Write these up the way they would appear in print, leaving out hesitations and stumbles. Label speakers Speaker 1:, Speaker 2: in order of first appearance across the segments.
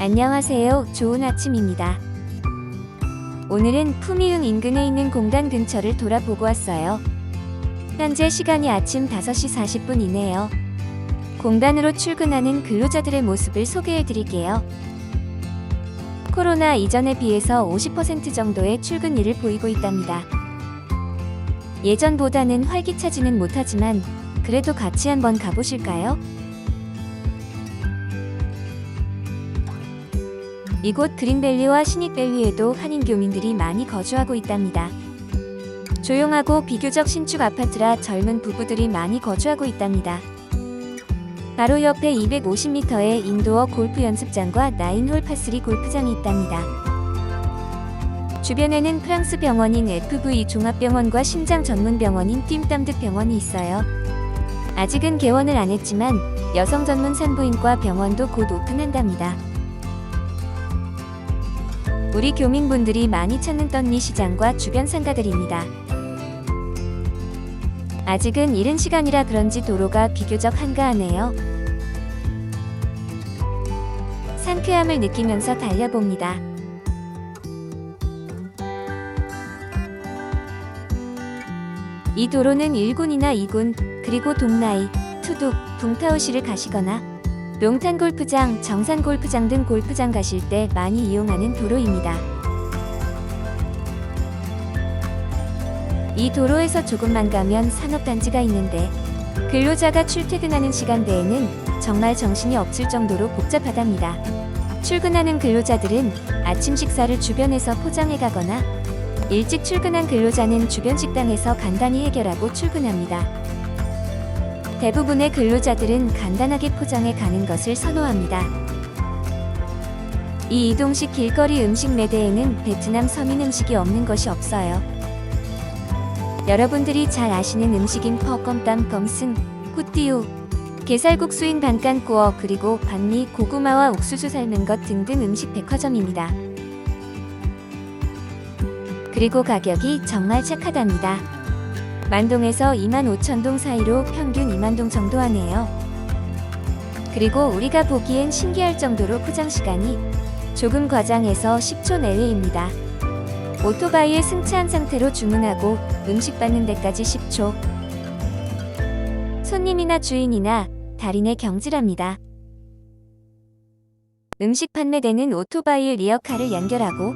Speaker 1: 안녕하세요. 좋은 아침입니다. 오늘은 푸미흥 인근에 있는 공단 근처를 돌아보고 왔어요. 현재 시간이 아침 5시 40분이네요. 공단으로 출근하는 근로자들의 모습을 소개해 드릴게요. 코로나 이전에 비해서 50% 정도의 출근율을 보이고 있답니다. 예전보다는 활기차지는 못하지만 그래도 같이 한번 가보실까요? 이곳 그린밸리와 신익밸리에도 한인 교민들이 많이 거주하고 있답니다. 조용하고 비교적 신축 아파트라 젊은 부부들이 많이 거주하고 있답니다. 바로 옆에 250m의 인도어 골프 연습장과 9홀 파3 골프장이 있답니다. 주변에는 프랑스 병원인 FV 종합병원과 심장 전문 병원인 뜀땀드 병원이 있어요. 아직은 개원을 안 했지만 여성 전문 산부인과 병원도 곧 오픈한답니다. 우리 교민분들이 많이 찾는 떤니 시장과 주변 상가들입니다. 아직은 이른 시간이라 그런지 도로가 비교적 한가하네요. 상쾌함을 느끼면서 달려봅니다. 이 도로는 1군이나 2군, 그리고 동나이, 투둑, 붕타오시를 가시거나 롱탄 골프장, 정산 골프장 등 골프장 가실 때 많이 이용하는 도로입니다. 이 도로에서 조금만 가면 산업단지가 있는데 근로자가 출퇴근하는 시간대에는 정말 정신이 없을 정도로 복잡하답니다. 출근하는 근로자들은 아침 식사를 주변에서 포장해 가거나 일찍 출근한 근로자는 주변 식당에서 간단히 해결하고 출근합니다. 대부분의 근로자들은 간단하게 포장해 가는 것을 선호합니다. 이 이동식 길거리 음식 매대에는 베트남 서민 음식이 없는 것이 없어요. 여러분들이 잘 아시는 음식인 퍼껌땀 껌승, 후띠우, 게살국수인 반깐꾸어 그리고 반미, 고구마와 옥수수 삶은 것 등등 음식 백화점입니다. 그리고 가격이 정말 착하답니다. 만동에서 25,000동 사이로 평균 2만동 정도 하네요. 그리고 우리가 보기엔 신기할 정도로 포장 시간이 조금 과장해서 10초 내외입니다. 오토바이에 승차한 상태로 주문하고 음식 받는 데까지 10초. 손님이나 주인이나 달인의 경지랍니다. 음식 판매되는 오토바이 리어카를 연결하고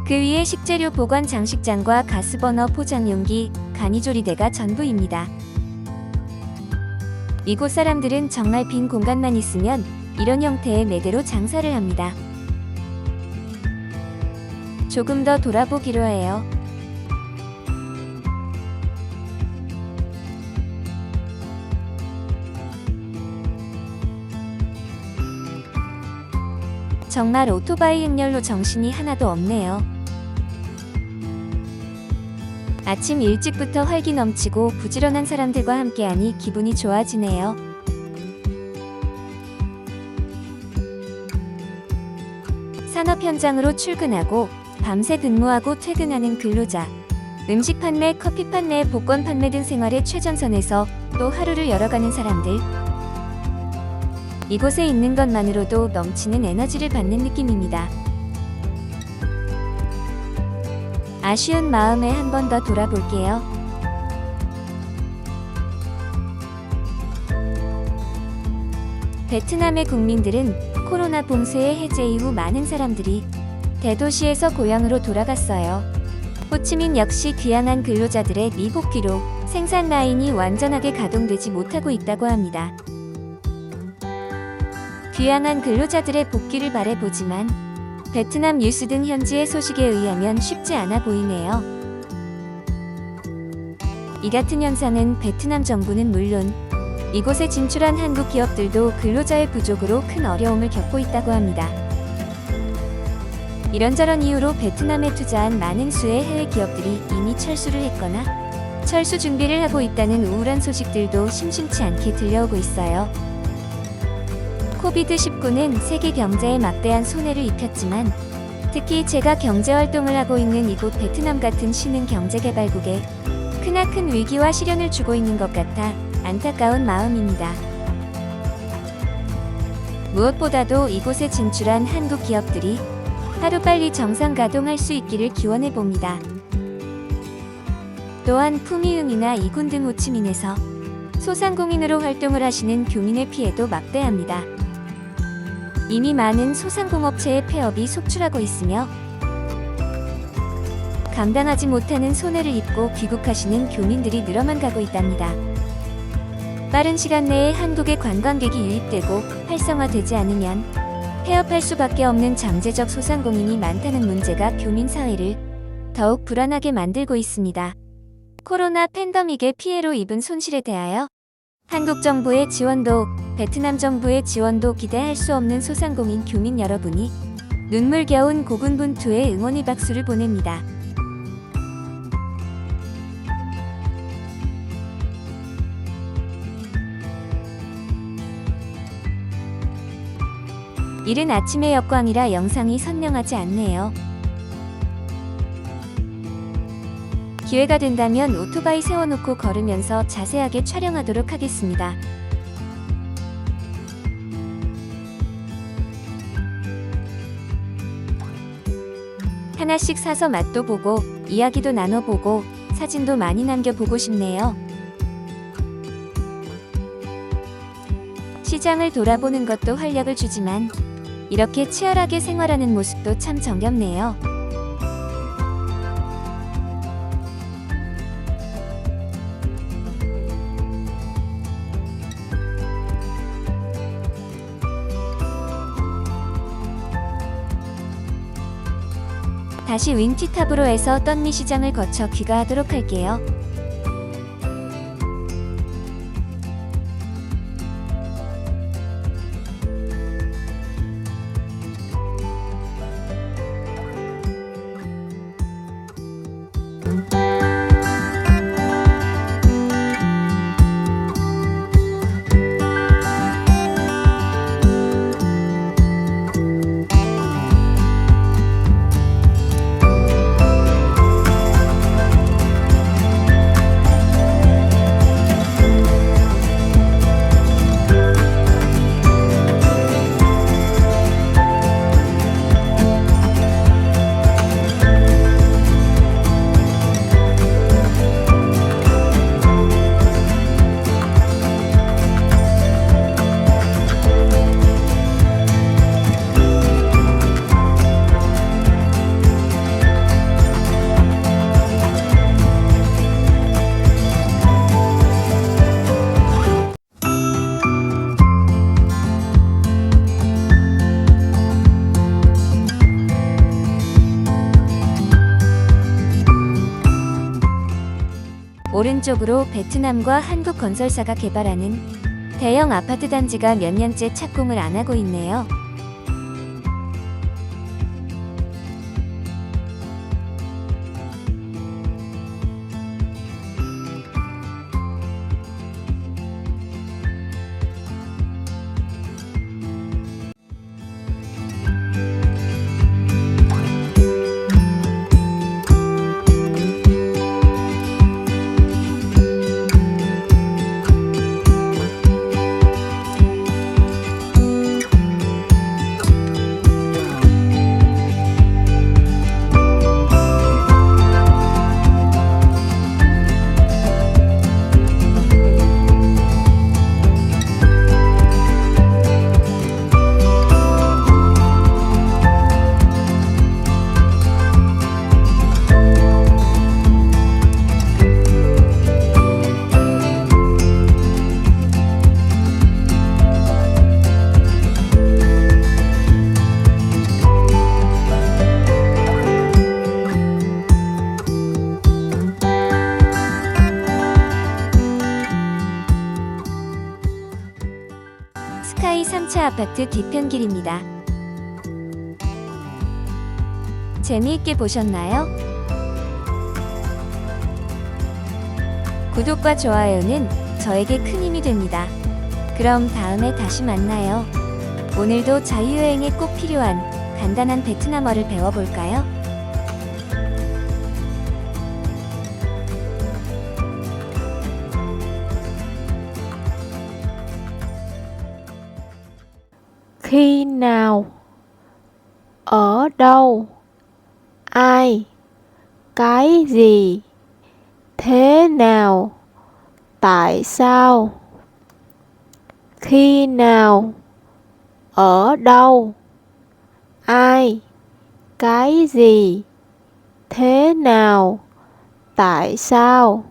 Speaker 1: 그 위에 식재료 보관 장식장과 가스버너 포장용기, 간이조리대가 전부입니다. 이곳 사람들은 정말 빈 공간만 있으면 이런 형태의 매대로 장사를 합니다. 조금 더 돌아보기로 해요. 정말 오토바이 행렬로 정신이 하나도 없네요. 아침 일찍부터 활기 넘치고 부지런한 사람들과 함께하니 기분이 좋아지네요. 산업 현장으로 출근하고 밤새 근무하고 퇴근하는 근로자, 음식 판매, 커피 판매, 복권 판매 등 생활의 최전선에서 또 하루를 열어가는 사람들. 이곳에 있는 것만으로도 넘치는 에너지를 받는 느낌입니다. 아쉬운 마음에 한 번 더 돌아볼게요. 베트남의 국민들은 코로나 봉쇄의 해제 이후 많은 사람들이 대도시에서 고향으로 돌아갔어요. 호치민 역시 귀향한 근로자들의 미복귀로 생산 라인이 완전하게 가동되지 못하고 있다고 합니다. 귀향한 근로자들의 복귀를 바라보지만 베트남 뉴스 등 현지의 소식에 의하면 쉽지 않아 보이네요. 이 같은 현상은 베트남 정부는 물론 이곳에 진출한 한국 기업들도 근로자의 부족으로 큰 어려움을 겪고 있다고 합니다. 이런저런 이유로 베트남에 투자한 많은 수의 해외 기업들이 이미 철수를 했거나 철수 준비를 하고 있다는 우울한 소식들도 심심치 않게 들려오고 있어요. 코비드-19는 세계 경제에 막대한 손해를 입혔지만 특히 제가 경제활동을 하고 있는 이곳 베트남 같은 신흥 경제개발국에 크나큰 위기와 시련을 주고 있는 것 같아 안타까운 마음입니다. 무엇보다도 이곳에 진출한 한국 기업들이 하루빨리 정상 가동할 수 있기를 기원해 봅니다. 또한 푸미흥이나 이군 등 호치민에서 소상공인으로 활동을 하시는 교민의 피해도 막대합니다. 이미 많은 소상공업체의 폐업이 속출하고 있으며 감당하지 못하는 손해를 입고 귀국하시는 교민들이 늘어만 가고 있답니다. 빠른 시간 내에 한국에 관광객이 유입되고 활성화되지 않으면 폐업할 수밖에 없는 잠재적 소상공인이 많다는 문제가 교민 사회를 더욱 불안하게 만들고 있습니다. 코로나 팬데믹의 피해로 입은 손실에 대하여 한국 정부의 지원도, 베트남 정부의 지원도 기대할 수 없는 소상공인 교민 여러분이 눈물겨운 고군분투의 응원의 박수를 보냅니다. 이른 아침의 역광이라 영상이 선명하지 않네요. 기회가 된다면 오토바이 세워놓고 걸으면서 자세하게 촬영하도록 하겠습니다. 하나씩 사서 맛도 보고 이야기도 나눠보고 사진도 많이 남겨보고 싶네요. 시장을 돌아보는 것도 활력을 주지만 이렇게 치열하게 생활하는 모습도 참 정겹네요. 다시 윈티탑으로 해서 떤미 시장을 거쳐 귀가하도록 할게요. 오른쪽으로 베트남과 한국 건설사가 개발하는 대형 아파트 단지가 몇 년째 착공을 안 하고 있네요. 스카이 3차 아파트 뒤편길입니다. 재미있게 보셨나요? 구독과 좋아요는 저에게 큰 힘이 됩니다. 그럼 다음에 다시 만나요. 오늘도 자유여행에 꼭 필요한 간단한 베트남어를 배워볼까요?
Speaker 2: Khi nào? Ở đâu? Ai? Cái gì? Thế nào? Tại sao? Khi nào? Ở đâu? Ai? Cái gì? Thế nào? Tại sao?